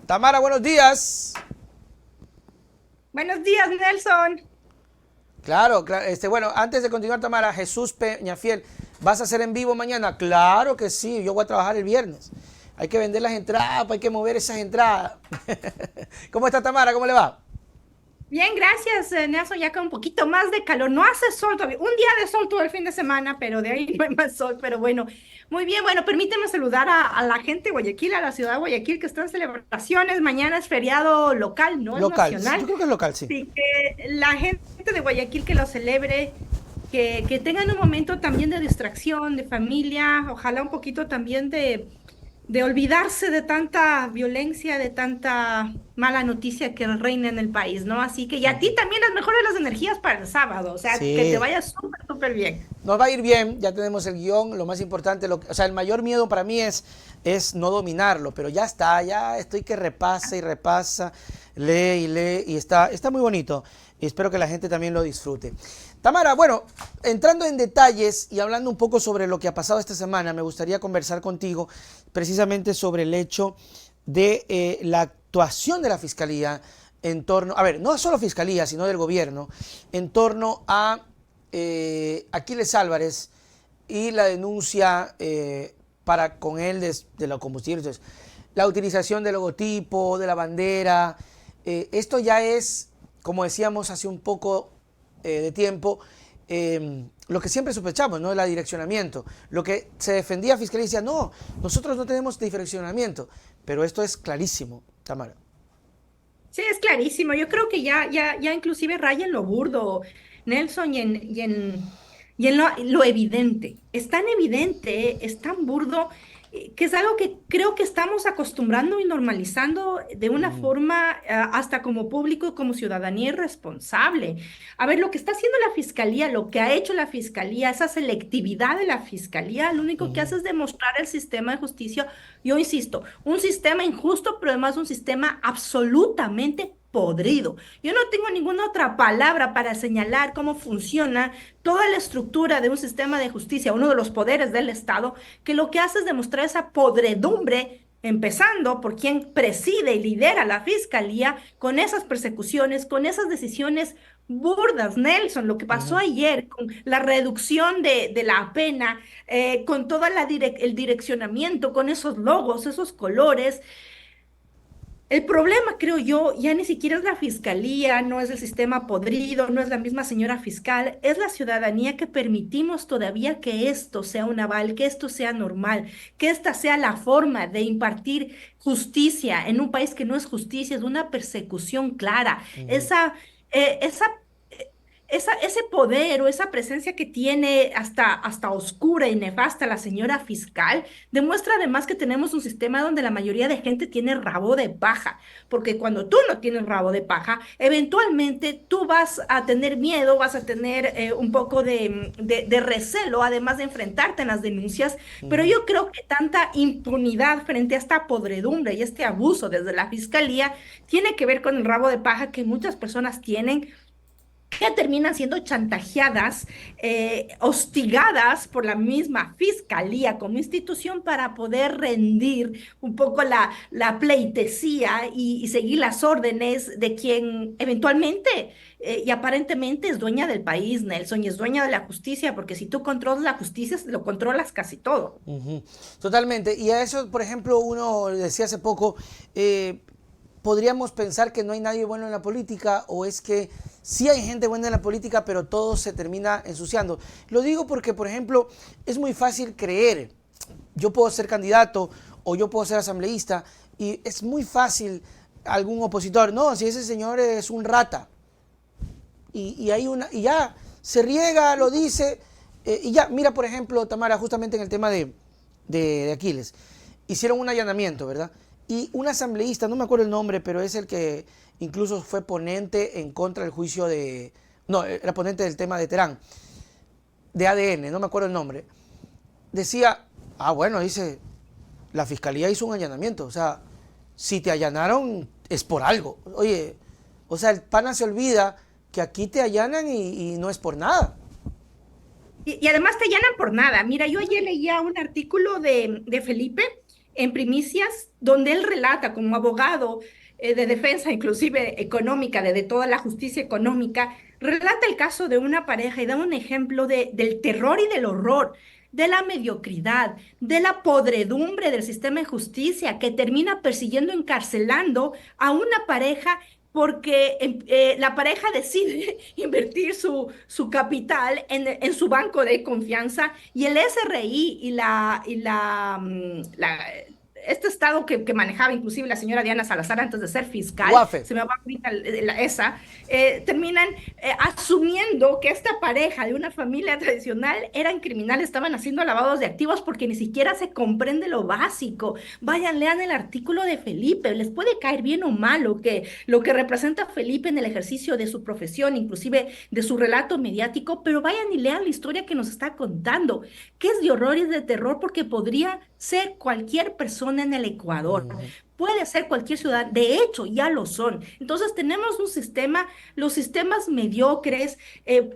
Tamara, buenos días. Buenos días, Nelson. Claro, bueno, antes de continuar, Tamara, Jesús Peñafiel, ¿vas a hacer en vivo mañana? Claro que sí, yo voy a trabajar el viernes. Hay que vender las entradas, hay que mover esas entradas. ¿Cómo está Tamara? ¿Cómo le va? Bien, gracias, Nelson. Ya con un poquito más de calor. No hace sol todavía. Un día de sol todo el fin de semana, pero de ahí no hay más sol. Pero bueno, muy bien. Bueno, permíteme saludar a la gente de Guayaquil, a la ciudad de Guayaquil, que está en celebraciones. Mañana es feriado local, no es Local, yo nacional. creo que es local, sí. Así que la gente de Guayaquil que lo celebre, que tengan un momento también de distracción, de familia, ojalá un poquito también de olvidarse de tanta violencia, de tanta mala noticia que reina en el país, ¿no? Así que, y a ti también las mejores las energías para el sábado, o sea, que te Sí, vaya súper, súper bien. nos va a ir bien, ya tenemos el guión, lo más importante, o sea, el mayor miedo para mí es no dominarlo, pero ya está, ya estoy que repasa y repasa, lee, y está muy bonito. Y espero que la gente también lo disfrute. Tamara, bueno, entrando en detalles y hablando un poco sobre lo que ha pasado esta semana, me gustaría conversar contigo precisamente sobre el hecho de la actuación de la Fiscalía en torno, a ver, no solo Fiscalía, sino del gobierno, en torno a Aquiles Álvarez y la denuncia para con él de los combustibles. Entonces, la utilización del logotipo, de la bandera, esto ya es, como decíamos hace un poco de tiempo, lo que siempre sospechamos, ¿no? El direccionamiento. Lo que se defendía Fiscalía decía, no, nosotros no tenemos direccionamiento, pero esto es clarísimo, Tamara. Sí, es clarísimo. Yo creo que ya inclusive raya en lo burdo, Nelson, y en lo evidente. Es tan evidente, es tan burdo, que es algo que creo que estamos acostumbrando y normalizando de una Uh -huh. forma, hasta como público, como ciudadanía irresponsable. A ver, lo que está haciendo la fiscalía, lo que ha hecho la fiscalía, esa selectividad de la fiscalía, lo Uh único que -huh. hace es demostrar el sistema de justicia. Yo insisto, un sistema injusto, pero además un sistema absolutamente podrido. Yo no tengo ninguna otra palabra para señalar cómo funciona toda la estructura de un sistema de justicia, uno de los poderes del Estado, que lo que hace es demostrar esa podredumbre. Empezando por quien preside y lidera la fiscalía, con esas persecuciones, con esas decisiones burdas, Nelson, lo que Uh pasó -huh. ayer con la reducción de la pena, con todo el direccionamiento, con esos logos, esos colores. El problema, creo yo, ya ni siquiera es la fiscalía, no es el sistema podrido, no es la misma señora fiscal, es la ciudadanía que permitimos todavía que esto sea un aval, que esto sea normal, que esta sea la forma de impartir justicia en un país que no es justicia, es una persecución clara. Uh -huh. Esa ese poder o esa presencia que tiene hasta oscura y nefasta la señora fiscal demuestra además que tenemos un sistema donde la mayoría de gente tiene rabo de paja, porque cuando tú no tienes rabo de paja, eventualmente tú vas a tener miedo, vas a tener un poco de recelo, además de enfrentarte en las denuncias, Uh pero -huh. yo creo que tanta impunidad frente a esta podredumbre y este abuso desde la fiscalía tiene que ver con el rabo de paja que muchas personas tienen, que terminan siendo chantajeadas, hostigadas por la misma fiscalía como institución para poder rendir un poco la pleitesía y seguir las órdenes de quien eventualmente y aparentemente es dueña del país, Nelson, y es dueña de la justicia, porque si tú controlas la justicia, lo controlas casi todo. Uh -huh. Totalmente. Y a eso, por ejemplo, uno decía hace poco, podríamos pensar que no hay nadie bueno en la política, o es que sí hay gente buena en la política, pero todo se termina ensuciando. Lo digo porque, por ejemplo, es muy fácil creer, yo puedo ser candidato o yo puedo ser asambleísta, y es muy fácil algún opositor, no, si ese señor es un rata, y ya se riega, lo dice, y ya, mira, por ejemplo, Tamara, justamente en el tema de Aquiles, hicieron un allanamiento, ¿verdad? Y un asambleísta, no me acuerdo el nombre, pero es el que incluso fue ponente en contra del juicio de, no, era ponente del tema de Terán, de ADN, no me acuerdo el nombre, decía, bueno, dice, la fiscalía hizo un allanamiento, o sea, si te allanaron es por algo. Oye, o sea, el pana se olvida que aquí te allanan y no es por nada. Y además te llenan por nada. Mira, yo ayer leía un artículo de Felipe, en primicias, donde él relata como abogado de defensa, inclusive económica, de toda la justicia económica, relata el caso de una pareja y da un ejemplo del terror y del horror, de la mediocridad, de la podredumbre del sistema de justicia que termina persiguiendo, encarcelando a una pareja porque la pareja decide invertir su capital en su banco de confianza y el SRI este estado que manejaba inclusive la señora Diana Salazar antes de ser fiscal, Guafe. se me va ahorita esa, terminan asumiendo que esta pareja de una familia tradicional eran criminales, estaban haciendo lavados de activos porque ni siquiera se comprende lo básico. Vayan, lean el artículo de Felipe, les puede caer bien o mal lo que representa Felipe en el ejercicio de su profesión, inclusive de su relato mediático, pero vayan y lean la historia que nos está contando, que es de horror y de terror porque podría ser cualquier persona en el Ecuador. Puede ser cualquier ciudad, de hecho ya lo son. Entonces tenemos un sistema, los sistemas mediocres,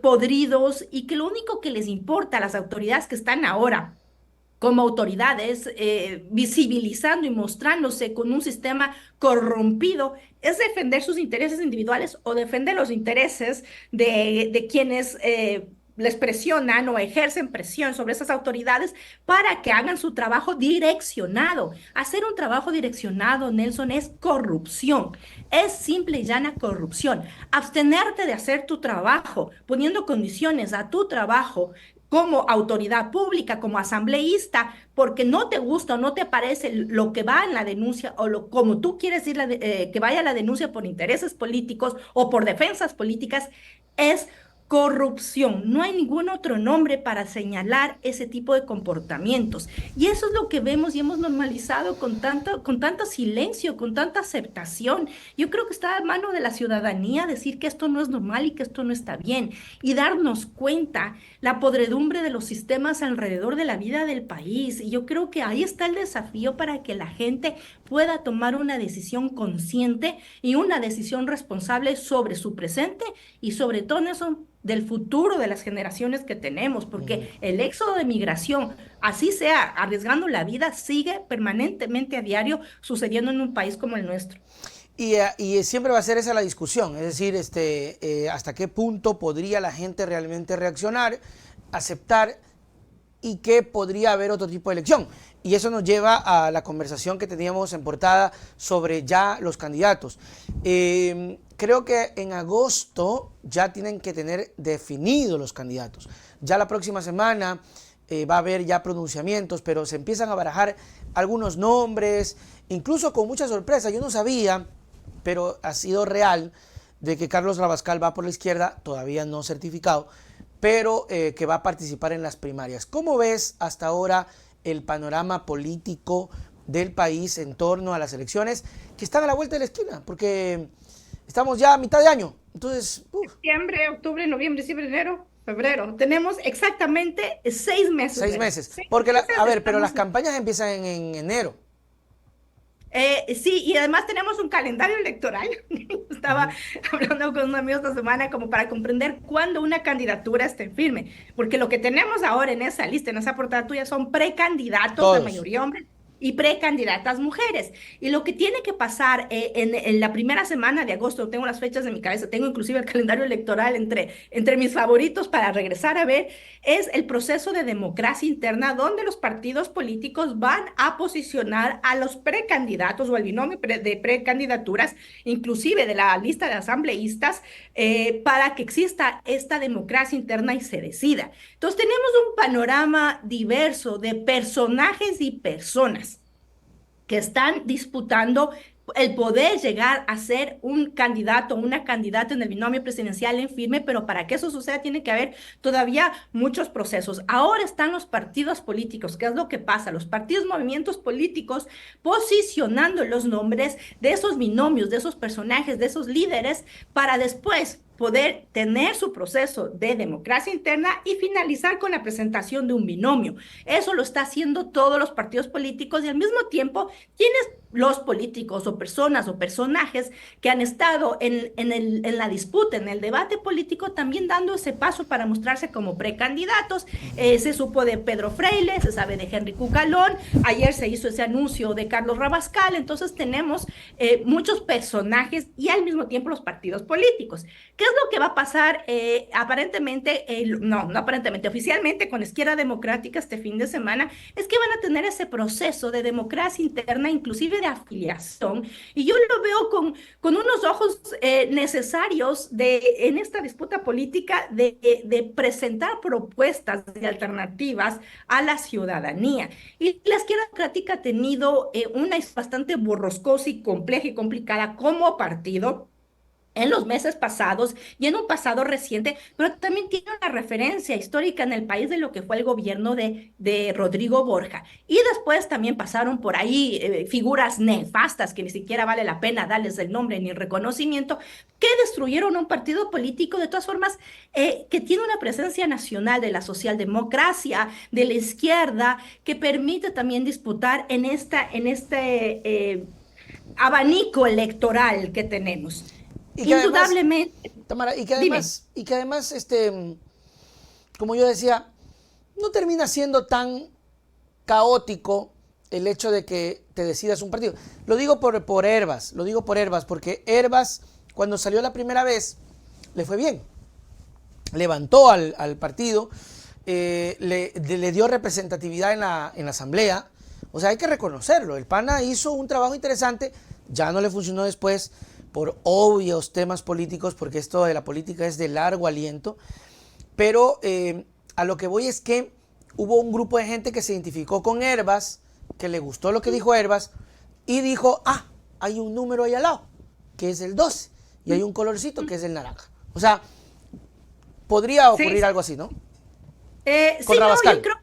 podridos, y que lo único que les importa a las autoridades que están ahora como autoridades, visibilizando y mostrándose con un sistema corrompido, es defender sus intereses individuales o defender los intereses de quienes les presionan o ejercen presión sobre esas autoridades para que hagan su trabajo direccionado. Hacer un trabajo direccionado, Nelson, es corrupción. Es simple y llana corrupción. Abstenerte de hacer tu trabajo, poniendo condiciones a tu trabajo como autoridad pública, como asambleísta, porque no te gusta o no te parece lo que va en la denuncia o como tú quieres ir que vaya la denuncia por intereses políticos o por defensas políticas, es corrupción. No hay ningún otro nombre para señalar ese tipo de comportamientos. Y eso es lo que vemos y hemos normalizado con tanto silencio, con tanta aceptación. Yo creo que está a mano de la ciudadanía decir que esto no es normal y que esto no está bien y darnos cuenta la podredumbre de los sistemas alrededor de la vida del país. Y yo creo que ahí está el desafío para que la gente pueda tomar una decisión consciente y una decisión responsable sobre su presente y sobre todo eso del futuro de las generaciones que tenemos, porque el éxodo de migración, así sea arriesgando la vida, sigue permanentemente a diario sucediendo en un país como el nuestro. Y siempre va a ser esa la discusión, es decir, hasta qué punto podría la gente realmente reaccionar, aceptar, y que podría haber otro tipo de elección. Y eso nos lleva a la conversación que teníamos en portada sobre ya los candidatos. Creo que en agosto ya tienen que tener definidos los candidatos. Ya la próxima semana va a haber ya pronunciamientos, pero se empiezan a barajar algunos nombres, incluso con mucha sorpresa. Yo no sabía, pero ha sido real, de que Carlos Rabascal va por la izquierda, todavía no certificado, pero que va a participar en las primarias. ¿Cómo ves hasta ahora el panorama político del país en torno a las elecciones que están a la vuelta de la esquina? Porque estamos ya a mitad de año, entonces... Septiembre, octubre, noviembre, diciembre, enero, febrero. Tenemos exactamente 6 meses. 6 meses. Porque, a ver, pero las campañas empiezan en enero. Sí, y además tenemos un calendario electoral. Estaba hablando con un amigo esta semana como para comprender cuándo una candidatura esté firme, porque lo que tenemos ahora en esa lista, en esa portada tuya, son precandidatos, de mayoría hombres, y precandidatas mujeres. Y lo que tiene que pasar en la primera semana de agosto, tengo las fechas en mi cabeza, tengo inclusive el calendario electoral entre mis favoritos para regresar a ver, es el proceso de democracia interna donde los partidos políticos van a posicionar a los precandidatos o el binomio de precandidaturas, inclusive de la lista de asambleístas, para que exista esta democracia interna y se decida. Entonces tenemos un panorama diverso de personajes y personas que están disputando el poder llegar a ser un candidato o una candidata en el binomio presidencial en firme, pero para que eso suceda tiene que haber todavía muchos procesos. Ahora están los partidos políticos, ¿qué es lo que pasa? Los partidos, movimientos políticos posicionando los nombres de esos binomios, de esos personajes, de esos líderes, para después poder tener su proceso de democracia interna y finalizar con la presentación de un binomio. Eso lo está haciendo todos los partidos políticos y al mismo tiempo tienes los políticos o personas o personajes que han estado en la disputa, en el debate político, también dando ese paso para mostrarse como precandidatos. Se supo de Pedro Freile, se sabe de Henry Cucalón, ayer se hizo ese anuncio de Carlos Rabascal, entonces tenemos muchos personajes y al mismo tiempo los partidos políticos. ¿Qué es lo que va a pasar aparentemente, no aparentemente, oficialmente con Izquierda Democrática este fin de semana? Es que van a tener ese proceso de democracia interna, inclusive de afiliación, y yo lo veo con unos ojos necesarios en esta disputa política de presentar propuestas de alternativas a la ciudadanía. Y la Izquierda Democrática ha tenido una bastante borroscosa y compleja y complicada como partido en los meses pasados y en un pasado reciente, pero también tiene una referencia histórica en el país de lo que fue el gobierno de Rodrigo Borja. Y después también pasaron por ahí figuras nefastas que ni siquiera vale la pena darles el nombre ni el reconocimiento, que destruyeron un partido político, de todas formas, que tiene una presencia nacional de la socialdemocracia, de la izquierda, que permite también disputar en este abanico electoral que tenemos. Y que además, Indudablemente. Tamara, Dime. y que además, como yo decía, no termina siendo tan caótico el hecho de que te decidas un partido. Lo digo por Hervas, porque Hervas, cuando salió la primera vez, le fue bien. Levantó al partido, le dio representatividad en la asamblea. O sea, hay que reconocerlo. El PANA hizo un trabajo interesante, ya no le funcionó después, por obvios temas políticos, porque esto de la política es de largo aliento, pero a lo que voy es que hubo un grupo de gente que se identificó con Hervas, que le gustó lo que dijo Hervas, y dijo, hay un número ahí al lado, que es el 12, y hay un colorcito que es el naranja. O sea, podría ocurrir algo así, ¿no? Con Sí, Rabascal. no,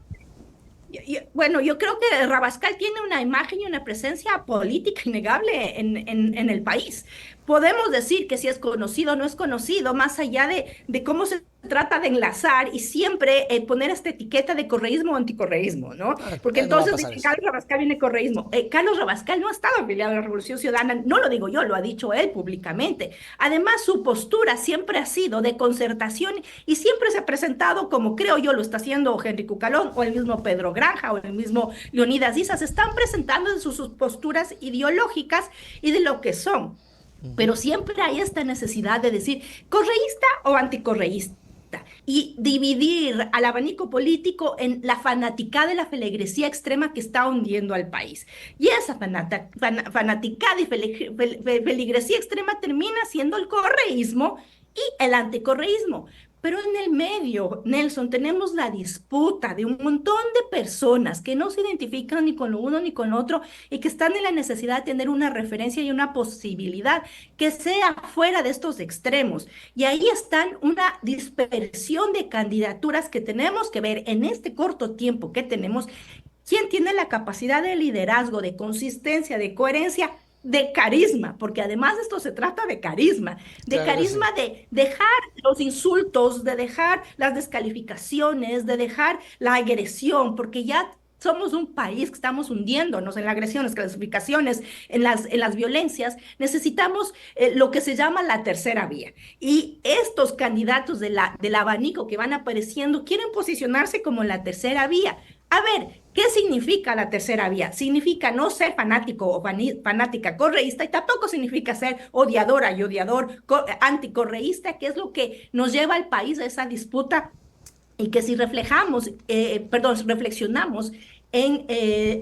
bueno, yo creo que Rabascal tiene una imagen y una presencia política innegable en el país. Podemos decir que si es conocido o no es conocido, más allá de cómo se trata de enlazar y siempre poner esta etiqueta de correísmo o anticorreísmo, ¿no? Porque No va a entonces pasar dicen, eso. Carlos Rabascal viene correísmo. Carlos Rabascal no ha estado afiliado a la Revolución Ciudadana, no lo digo yo, lo ha dicho él públicamente. Además, su postura siempre ha sido de concertación y siempre se ha presentado como, creo yo, lo está haciendo Henry Cucalón o el mismo Pedro Granja o el mismo Leonidas Diza, se están presentando en sus posturas ideológicas y de lo que son. Pero siempre hay esta necesidad de decir correísta o anticorreísta y dividir al abanico político en la fanaticada y la feligresía extrema que está hundiendo al país. Y esa fanaticada y feligresía extrema termina siendo el correísmo y el anticorreísmo. Pero en el medio, Nelson, tenemos la disputa de un montón de personas que no se identifican ni con lo uno ni con lo otro y que están en la necesidad de tener una referencia y una posibilidad que sea fuera de estos extremos. Y ahí están una dispersión de candidaturas que tenemos que ver en este corto tiempo que tenemos. ¿Quién tiene la capacidad de liderazgo, de consistencia, de coherencia? De carisma, porque además esto se trata de Claro que sí. carisma de dejar los insultos, de dejar las descalificaciones, de dejar la agresión, porque ya somos un país que estamos hundiéndonos en la agresión, las clasificaciones, en las violencias. Necesitamos lo que se llama la tercera vía. Y estos candidatos del abanico que van apareciendo quieren posicionarse como la tercera vía. A ver, ¿qué significa la tercera vía? Significa no ser fanático o fanática correísta y tampoco significa ser odiadora y odiador anticorreísta, que es lo que nos lleva al país a esa disputa y que si reflexionamos en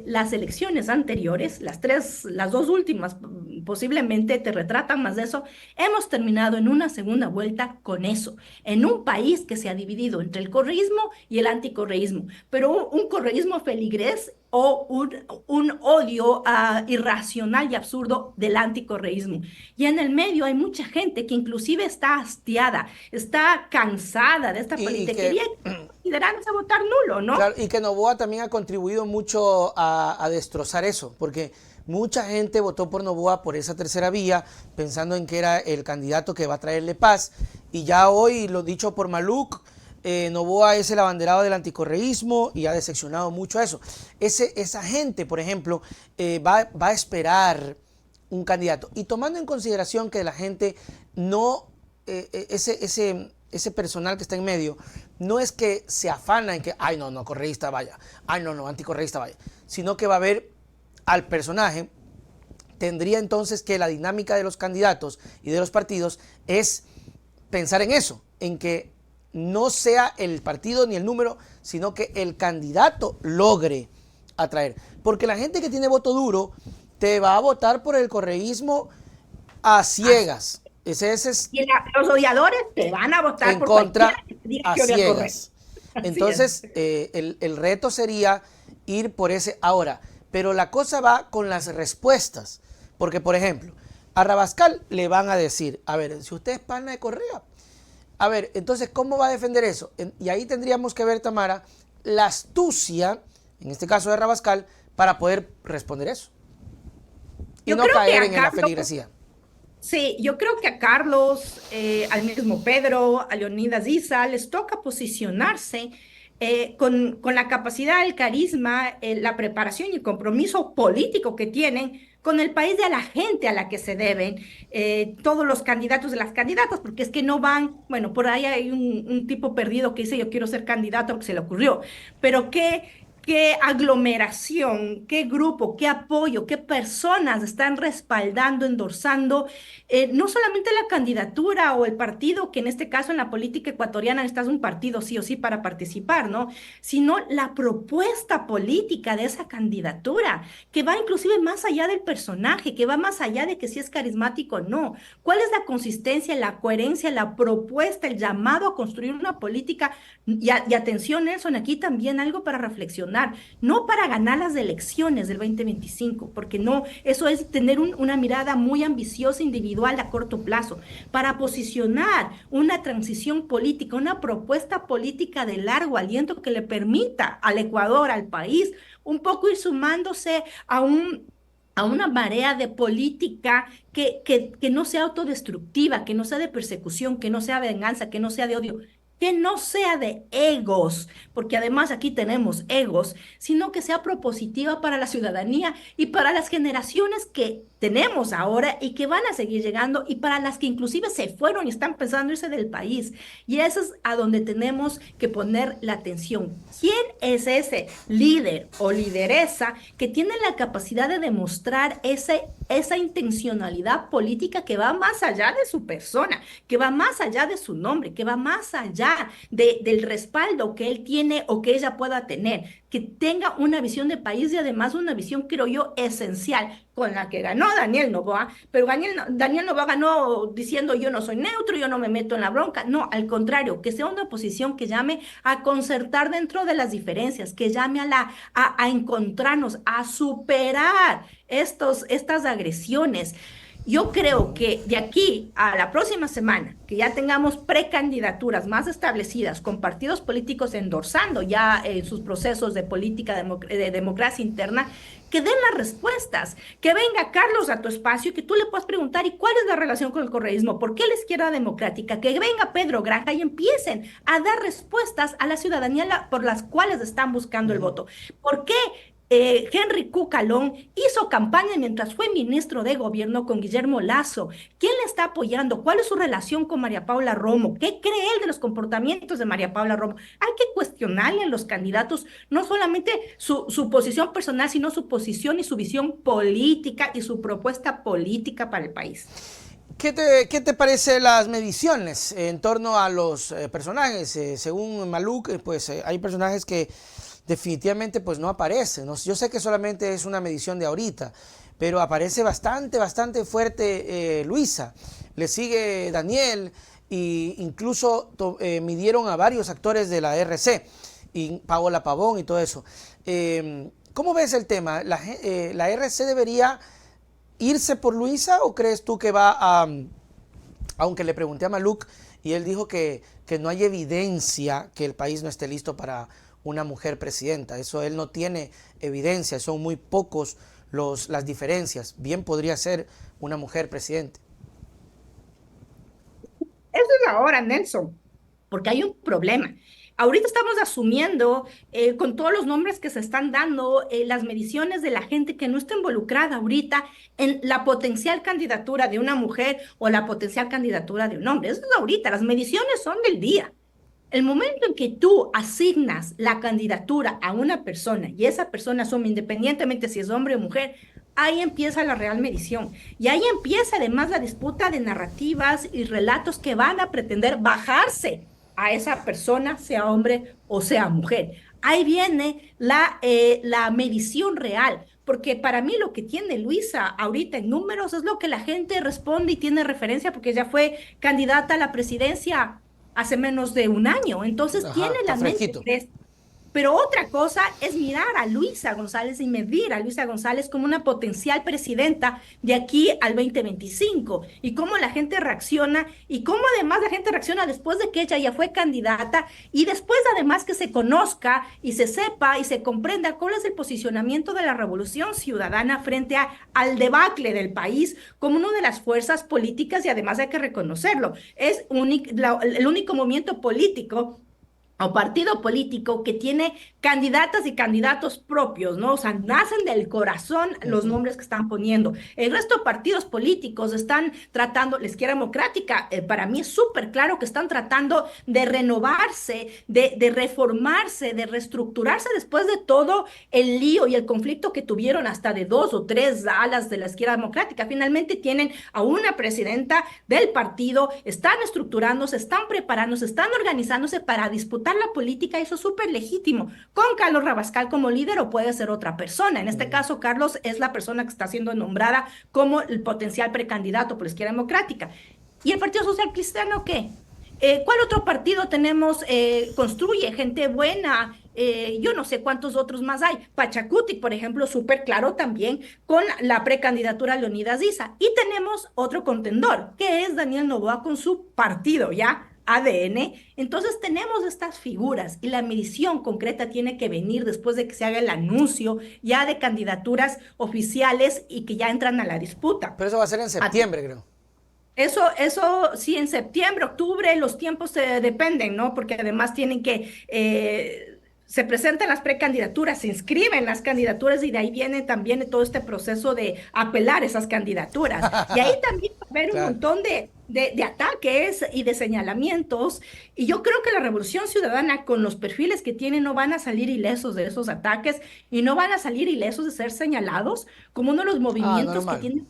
las elecciones anteriores, las dos últimas posiblemente te retratan más de eso, hemos terminado en una segunda vuelta con eso, en un país que se ha dividido entre el correísmo y el anticorreísmo, pero un correísmo feligrés o un odio irracional y absurdo del anticorreísmo. Y en el medio hay mucha gente que inclusive está hastiada, está cansada de esta Y politiquería que, y considerándose votar nulo, ¿no? claro, y que Noboa también ha contribuido mucho a destrozar eso, porque mucha gente votó por Noboa por esa tercera vía, pensando en que era el candidato que va a traerle paz, y ya hoy, lo dicho por Maluc, Noboa es el abanderado del anticorreísmo y ha decepcionado mucho a eso. Esa gente, por ejemplo, va a esperar un candidato. Y tomando en consideración que la gente no, ese personal que está en medio, no es que se afana en que, ay, no, no, correísta vaya, ay, no, no, anticorreísta vaya, sino que va a ver al personaje. Tendría entonces que la dinámica de los candidatos y de los partidos es pensar en eso, en que no sea el partido ni el número, sino que el candidato logre atraer. Porque la gente que tiene voto duro te va a votar por el correísmo a ciegas. Ese es Y los odiadores te van a votar en por contra cualquiera que te diga a que odia correr. ciegas. Así Entonces, es. el reto sería ir por ese ahora. Pero la cosa va con las respuestas. Porque, por ejemplo, a Rabascal le van a decir, a ver, si usted es pana de Correa, a ver, entonces, ¿cómo va a defender eso? Y ahí tendríamos que ver, Tamara, la astucia, en este caso de Rabascal, para poder responder eso. Y Yo no creo que caer a en la Carlos, feligresía. sí, yo creo que a Carlos, al mismo Pedro, a Leonidas Issa, les toca posicionarse con la capacidad, el carisma, la preparación y el compromiso político que tienen con el país y a la gente a la que se deben todos los candidatos de las candidatas, porque es que no van, bueno, por ahí hay un tipo perdido que dice yo quiero ser candidato porque se le ocurrió, pero qué aglomeración, qué grupo, qué apoyo, qué personas están respaldando, endorsando no solamente la candidatura o el partido, que en este caso en la política ecuatoriana necesitas un partido sí o sí para participar, ¿no? Sino la propuesta política de esa candidatura, que va inclusive más allá del personaje, que va más allá de que si es carismático o no. ¿Cuál es la consistencia, la coherencia, la propuesta, el llamado a construir una política? Y atención, Nelson, aquí también algo para reflexionar, no para ganar las elecciones del 2025, porque no, eso es tener una mirada muy ambiciosa individual a corto plazo, para posicionar una transición política, una propuesta política de largo aliento que le permita al Ecuador, al país, un poco ir sumándose a una marea de política que no sea autodestructiva, que no sea de persecución, que no sea de venganza, que no sea de odio, que no sea de egos, porque además aquí tenemos egos, sino que sea propositiva para la ciudadanía y para las generaciones que tenemos ahora y que van a seguir llegando y para las que inclusive se fueron y están pensando irse del país. Y eso es a donde tenemos que poner la atención. ¿Quién es ese líder o lideresa que tiene la capacidad de demostrar esa intencionalidad política que va más allá de su persona, que va más allá de su nombre, que va más allá del respaldo que él tiene o que ella pueda tener, que tenga una visión de país y además una visión, creo yo, esencial, con la que ganó Daniel Noboa, pero Daniel Noboa ganó diciendo yo no soy neutro, yo no me meto en la bronca, no, al contrario, que sea una posición que llame a concertar dentro de las diferencias, que llame a encontrarnos, a superar estas agresiones. Yo creo que de aquí a la próxima semana, que ya tengamos precandidaturas más establecidas, con partidos políticos endorsando ya sus procesos de política de democracia interna, que den las respuestas, que venga Carlos a tu espacio y que tú le puedas preguntar, ¿y cuál es la relación con el correísmo? ¿Por qué la izquierda democrática? Que venga Pedro Granja y empiecen a dar respuestas a la ciudadanía por las cuales están buscando el voto. ¿Por qué? Henry Cucalón hizo campaña mientras fue ministro de gobierno con Guillermo Lazo. ¿Quién le está apoyando? ¿Cuál es su relación con María Paula Romo? ¿Qué cree él de los comportamientos de María Paula Romo? Hay que cuestionarle a los candidatos no solamente su posición personal, sino su posición y su visión política y su propuesta política para el país. ¿Qué te parece las mediciones en torno a los personajes? Según Maluc, pues hay personajes que definitivamente pues no aparecen, ¿no? Yo sé que solamente es una medición de ahorita, pero aparece bastante fuerte Luisa. Le sigue Daniel e incluso midieron a varios actores de la RC, y Paola Pavón y todo eso. ¿Cómo ves el tema? ¿La RC debería irse por Luisa o crees tú que va a, aunque le pregunté a Maluc y él dijo que no hay evidencia que el país no esté listo para una mujer presidenta? Eso él no tiene evidencia, son muy pocos las diferencias. Bien podría ser una mujer presidente. Esa es ahora, Nelson, porque hay un problema. Ahorita estamos asumiendo, con todos los nombres que se están dando, las mediciones de la gente que no está involucrada ahorita en la potencial candidatura de una mujer o la potencial candidatura de un hombre. Eso es ahorita, las mediciones son del día. El momento en que tú asignas la candidatura a una persona y esa persona asume, independientemente si es hombre o mujer, ahí empieza la real medición. Y ahí empieza además la disputa de narrativas y relatos que van a pretender bajarse a esa persona, sea hombre o sea mujer. Ahí viene la medición real, porque para mí lo que tiene Luisa ahorita en números es lo que la gente responde y tiene referencia, porque ella fue candidata a la presidencia hace menos de un año, entonces Ajá, tiene está la mente fresquito. fresca. Pero otra cosa es mirar a Luisa González y medir a Luisa González como una potencial presidenta de aquí al 2025 y cómo la gente reacciona y cómo además la gente reacciona después de que ella ya fue candidata y después además que se conozca y se sepa y se comprenda cuál es el posicionamiento de la Revolución Ciudadana frente al debacle del país como una de las fuerzas políticas y además hay que reconocerlo, es el único movimiento político o partido político que tiene candidatas y candidatos propios, ¿no? O sea, nacen del corazón los Ujú. nombres que están poniendo. El resto de partidos políticos están tratando, la izquierda democrática, para mí es súper claro que están tratando de renovarse, de reformarse, de reestructurarse después de todo el lío y el conflicto que tuvieron hasta de dos o tres alas de la izquierda democrática. Finalmente tienen a una presidenta del partido, están estructurándose, están preparándose, están organizándose para disputar la política, eso es súper legítimo, con Carlos Rabascal como líder o puede ser otra persona. En este Ujú. caso, Carlos es la persona que está siendo nombrada como el potencial precandidato por la izquierda democrática. ¿Y el Partido Social Cristiano qué? ¿Cuál otro partido tenemos? Construye gente buena. Yo no sé cuántos otros más hay. Pachacuti, por ejemplo, súper claro también con la precandidatura Leonidas Issa. Y tenemos otro contendor, que es Daniel Noboa con su partido, ¿ya? ADN. Entonces tenemos estas figuras y la medición concreta tiene que venir después de que se haga el anuncio ya de candidaturas oficiales y que ya entran a la disputa. Pero eso va a ser en A septiembre, creo. eso sí, en septiembre, octubre, los tiempos dependen, ¿no? Porque además tienen que, se presentan las precandidaturas, se inscriben las candidaturas y de ahí viene también todo este proceso de apelar esas candidaturas. Y ahí también va a haber un Claro. montón de ataques y de señalamientos. Y yo creo que la Revolución Ciudadana, con los perfiles que tiene, no van a salir ilesos de esos ataques y no van a salir ilesos de ser señalados como uno de los Ah, movimientos que normal. tiene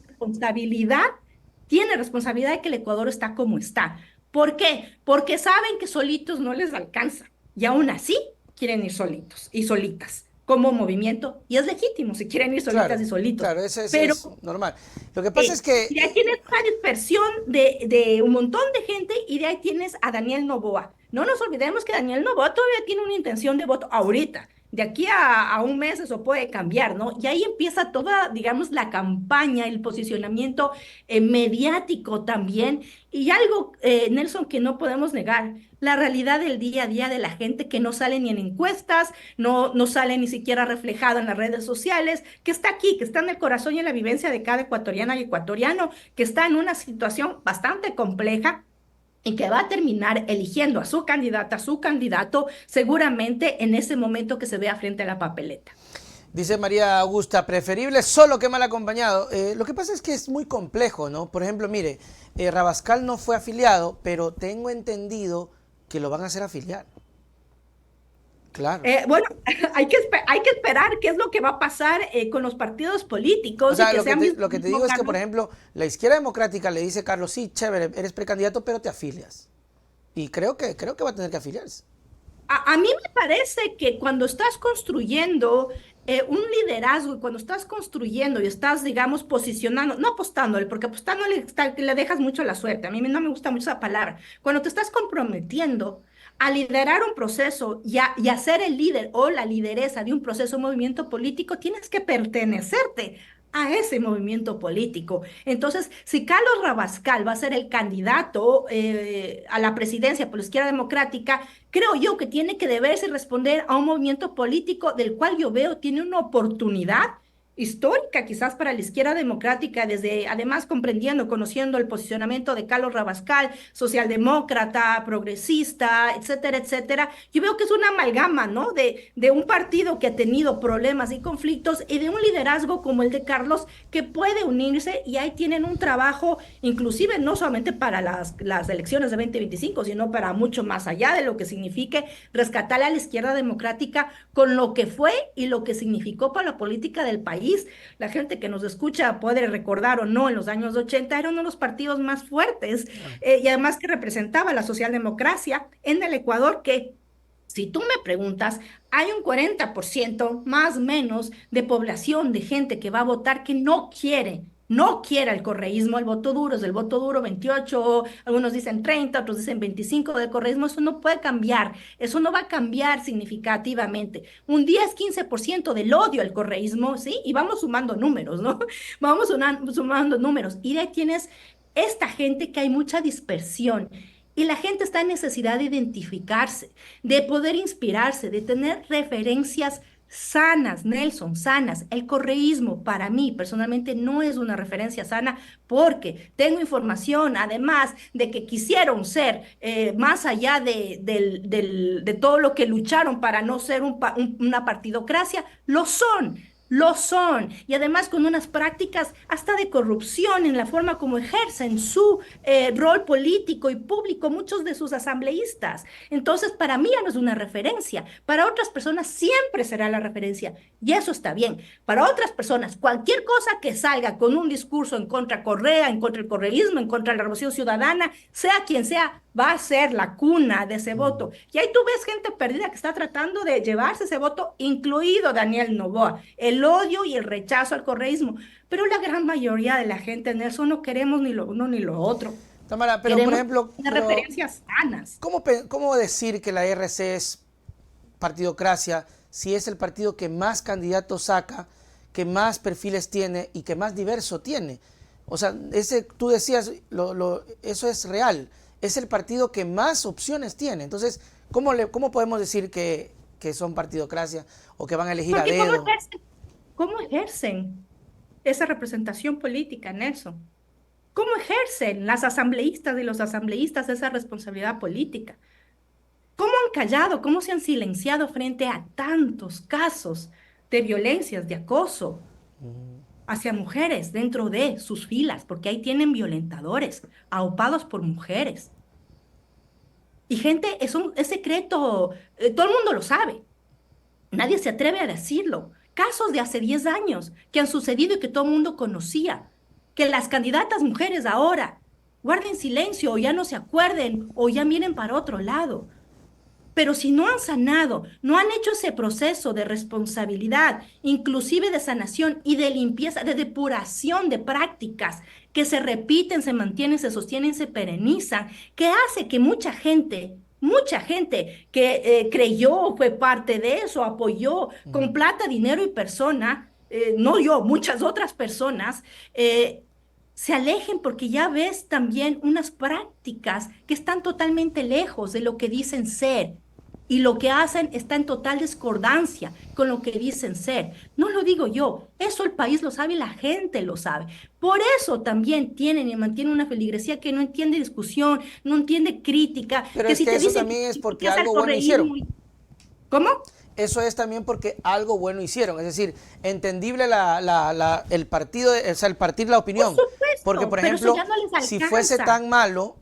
responsabilidad de que el Ecuador está como está. ¿Por qué? Porque saben que solitos no les alcanza y aún así quieren ir solitos y solitas como movimiento y es legítimo si quieren ir solitas Claro, y solitos. claro, ese Pero es normal. Lo que pasa es y de que, ahí tienes una dispersión de un montón de gente y de ahí tienes a Daniel Noboa. No nos olvidemos que Daniel Noboa todavía tiene una intención de voto ahorita. De aquí a un mes eso puede cambiar, ¿no? Y ahí empieza toda, digamos, la campaña, el posicionamiento mediático también. Y algo, Nelson, que no podemos negar, la realidad del día a día de la gente que no sale ni en encuestas, no sale ni siquiera reflejado en las redes sociales, que está aquí, que está en el corazón y en la vivencia de cada ecuatoriana y ecuatoriano, que está en una situación bastante compleja y que va a terminar eligiendo a su candidata, a su candidato, seguramente en ese momento que se vea frente a la papeleta. dice María Augusta, preferible solo que mal acompañado. Lo que pasa es que es muy complejo, ¿no? Por ejemplo, mire, Rabascal no fue afiliado, pero tengo entendido que lo van a hacer afiliar. Claro. Bueno, hay que esperar qué es lo que va a pasar con los partidos O políticos y sea, que sea mismo, lo que te mismo digo es que, por Carlos. ejemplo, la izquierda democrática le dice a Carlos, sí, chévere, eres precandidato, pero te afilias. Y creo que va a tener que afiliarse. A mí me parece que cuando estás construyendo un liderazgo y cuando estás construyendo y estás, digamos, posicionando, no apostándole, porque apostándole le dejas mucho la suerte, a mí no me gusta mucho esa palabra, cuando te estás comprometiendo a liderar un proceso y a ser el líder o la lideresa de un proceso, un movimiento político, tienes que pertenecerte a ese movimiento político. Entonces, si Carlos Rabascal va a ser el candidato a la presidencia por la izquierda democrática, creo yo que tiene que deberse responder a un movimiento político del cual yo veo tiene una oportunidad histórica quizás para la izquierda democrática, desde además comprendiendo, conociendo el posicionamiento de Carlos Rabascal, socialdemócrata, progresista, etcétera, etcétera. Yo veo que es una amalgama, ¿no? De un partido que ha tenido problemas y conflictos y de un liderazgo como el de Carlos que puede unirse y ahí tienen un trabajo, inclusive no solamente para las elecciones de 2025, sino para mucho más allá de lo que signifique rescatar a la izquierda democrática con lo que fue y lo que significó para la política del país. La gente que nos escucha puede recordar o no, en los años 80 era uno de los partidos más fuertes y además que representaba la socialdemocracia en el Ecuador que... Si tú me preguntas, hay un 40% más o menos de población, de gente que va a votar que no quiere el correísmo, el voto duro es el voto duro 28, algunos dicen 30, otros dicen 25 del correísmo, eso no puede cambiar, eso no va a cambiar significativamente. Un 10-15% del odio al correísmo, ¿sí? Y vamos sumando números, ¿no? Vamos sumando números. Y de ahí tienes esta gente que hay mucha dispersión. Y la gente está en necesidad de identificarse, de poder inspirarse, de tener referencias sanas, Nelson, sanas. El correísmo para mí personalmente no es una referencia sana porque tengo información, además de que quisieron ser, más allá de todo lo que lucharon para no ser una partidocracia, lo son. Lo son, y además con unas prácticas hasta de corrupción en la forma como ejercen su rol político y público muchos de sus asambleístas. Entonces, para mí ya no es una referencia, para otras personas siempre será la referencia, y eso está bien. Para otras personas, cualquier cosa que salga con un discurso en contra de Correa, en contra del correísmo, en contra de la Revolución Ciudadana, sea quien sea, va a ser la cuna de ese voto. Y ahí tú ves gente perdida que está tratando de llevarse ese voto, incluido Daniel Noboa, el odio y el rechazo al correísmo. Pero la gran mayoría de la gente, Nelson, no queremos ni lo uno ni lo otro. Tamara, pero por Queremos ejemplo, unas referencias sanas. ¿cómo decir que la RC es partidocracia si es el partido que más candidatos saca, que más perfiles tiene y que más diverso tiene? O sea, tú decías, eso es real. Es el partido que más opciones tiene. Entonces, ¿cómo podemos decir que son partidocracia o que van a elegir a Porque dedo? ¿cómo ejercen esa representación política, Nelson? ¿Cómo ejercen las asambleístas y los asambleístas esa responsabilidad política? ¿Cómo han callado? ¿Cómo se han silenciado frente a tantos casos de violencias, de acoso hacia mujeres dentro de sus filas? Porque ahí tienen violentadores, aupados por mujeres. Y gente, es secreto, todo el mundo lo sabe. Nadie se atreve a decirlo. Casos de hace 10 años que han sucedido y que todo el mundo conocía. Que las candidatas mujeres ahora guarden silencio o ya no se acuerden o ya miren para otro lado. Pero si no han sanado, no han hecho ese proceso de responsabilidad, inclusive de sanación y de limpieza, de depuración de prácticas que se repiten, se mantienen, se sostienen, se perenizan, que hace que mucha gente que creyó, fue parte de eso, apoyó con plata, dinero y persona, no yo, muchas otras personas, se alejen porque ya ves también unas prácticas que están totalmente lejos de lo que dicen ser y lo que hacen está en total discordancia con lo que dicen ser. No lo digo yo, eso el país lo sabe y la gente lo sabe. Por eso también tienen y mantienen una feligresía que no entiende discusión, no entiende crítica, Pero que es si que te eso dicen también es porque que es el algo bueno hicieron. correísmo, ¿cómo? Eso es también porque algo bueno hicieron, es decir, entendible el partido, o sea, el partir la Por opinión. Porque, supuesto, por pero eso ejemplo, ya no les si fuese alcanza. tan malo,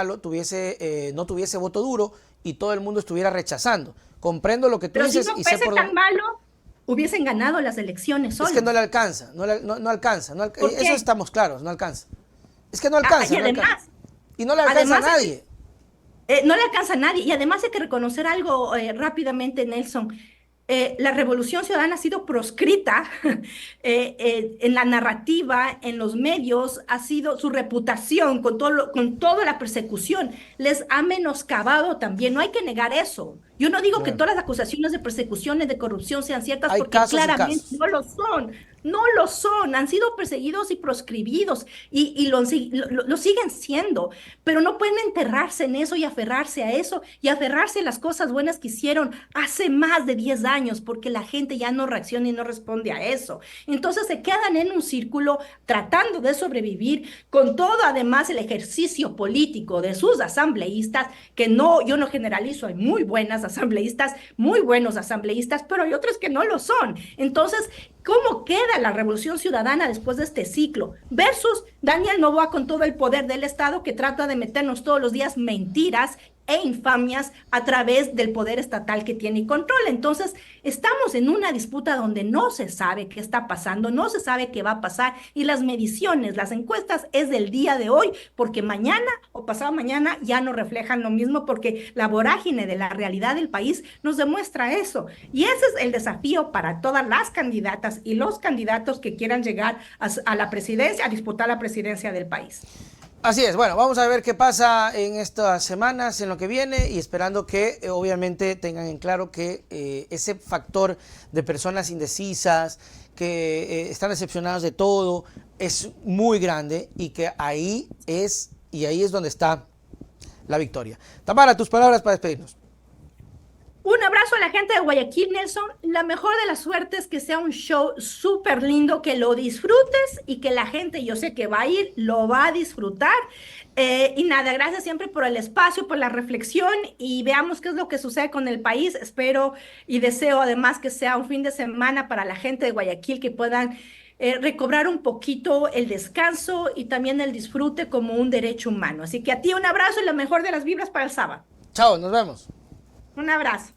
no tuviese voto duro y todo el mundo estuviera rechazando. Comprendo lo que tú Pero si dices no y sé fuese por tan dónde. malo, hubiesen ganado las elecciones Es que no le solos. alcanza, no alcanza. ¿Por Eso qué? estamos claros, no alcanza. Es que no Y alcanza, no alcanza. además, Y no le alcanza a además nadie. no le alcanza a nadie. Y además hay que reconocer algo rápidamente, Nelson. La Revolución Ciudadana ha sido proscrita en la narrativa, en los medios, ha sido su reputación con toda la persecución, les ha menoscabado también. No hay que negar eso. Yo no digo que Claro. todas las acusaciones de persecuciones, de corrupción sean ciertas Hay porque casos y claramente casos. no lo son. No lo son, han sido perseguidos y proscribidos y lo siguen siendo, pero no pueden enterrarse en eso y aferrarse a eso y aferrarse a las cosas buenas que hicieron hace más de 10 años, porque la gente ya no reacciona y no responde a eso. Entonces se quedan en un círculo tratando de sobrevivir con todo además el ejercicio político de sus asambleístas, que no, yo no generalizo, hay muy buenas asambleístas, muy buenos asambleístas, pero hay otros que no lo son. Entonces, ¿cómo queda la revolución ciudadana después de este ciclo? Versus Daniel Noboa con todo el poder del Estado que trata de meternos todos los días mentiras e infamias a través del poder estatal que tiene y controla. Entonces, estamos en una disputa donde no se sabe qué está pasando, no se sabe qué va a pasar y las mediciones, las encuestas es del día de hoy, porque mañana o pasado mañana ya no reflejan lo mismo porque la vorágine de la realidad del país nos demuestra eso. Y ese es el desafío para todas las candidatas y los candidatos que quieran llegar a la presidencia, a disputar la presidencia del país. Así es, bueno, vamos a ver qué pasa en estas semanas, en lo que viene y esperando que obviamente tengan en claro que ese factor de personas indecisas, que están decepcionados de todo, es muy grande y que ahí es donde está la victoria. Tamara, tus palabras para despedirnos. Un abrazo a la gente de Guayaquil, Nelson. La mejor de las suertes, que sea un show súper lindo, que lo disfrutes y que la gente, yo sé que va a ir, lo va a disfrutar. Y nada, gracias siempre por el espacio, por la reflexión y veamos qué es lo que sucede con el país. Espero y deseo además que sea un fin de semana para la gente de Guayaquil, que puedan recobrar un poquito el descanso y también el disfrute como un derecho humano. Así que a ti un abrazo y la mejor de las vibras para el sábado. Chao, nos vemos. Un abrazo.